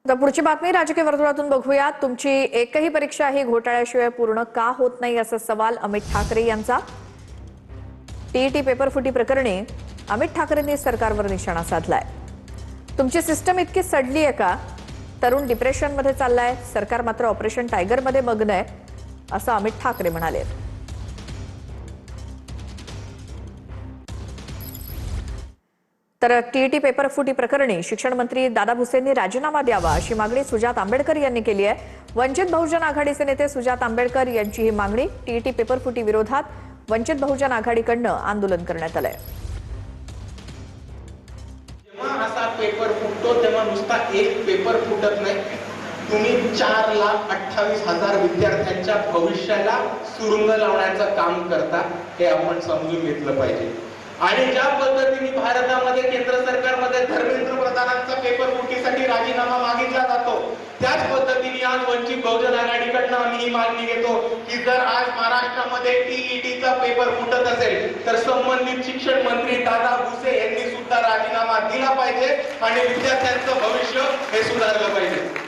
आता पुढची बातमी राजकीय वर्तुळातून बघूयात। तुमची एकही परीक्षा ही घोटाळ्याशिवाय पूर्ण का होत नाही असा सवाल अमित ठाकरे यांचा। टीईटी पेपर फुटी प्रकरणी अमित ठाकरेंनी सरकारवर निशाणा साधलाय। तुमची सिस्टम इतकी सडली आहे का? तरुण डिप्रेशन मध्ये चाललाय, सरकार मात्र ऑपरेशन टायगर मध्ये मग्न आहे असं अमित ठाकरे म्हणाले। तर टीईटी पेपर फुटी प्रकरणी शिक्षण मंत्री दादा भुसेंनी राजीनामा द्यावा अशी मागणी सुजात आंबेडकर यांनी केली आहे। वंचित बहुजन आघाडीचे नेते सुजात आंबेडकर यांची ही मागणी। टीईटी पेपर फुटी विरोधात वंचित बहुजन आघाडीकडून आंदोलन करण्यात आलंय। जेव्हा असा पेपर फुटतो तेव्हा नुसता एक पेपर फुटत नाही, तुम्ही 4,28,000 विद्यार्थ्यांच्या भविष्याला सुरुंग लावण्याचं काम करता, हे आपण समजून घेतलं पाहिजे। आणि ज्या पद्धतीने भारतामध्ये केंद्र सरकारमध्ये धर्मेंद्र प्रधानांचा पेपर फुटीसाठी राजीनामा मागितला जातो, त्याच पद्धतीने आज वंचित बहुजन आघाडीकडनं आम्ही ही मागणी घेतो की जर आज महाराष्ट्रामध्ये टीईटीचा पेपर फुटत असेल तर संबंधित शिक्षण मंत्री दादा भुसे यांनी सुद्धा राजीनामा दिला पाहिजे आणि विद्यार्थ्यांचं भविष्य हे सुधारलं पाहिजे।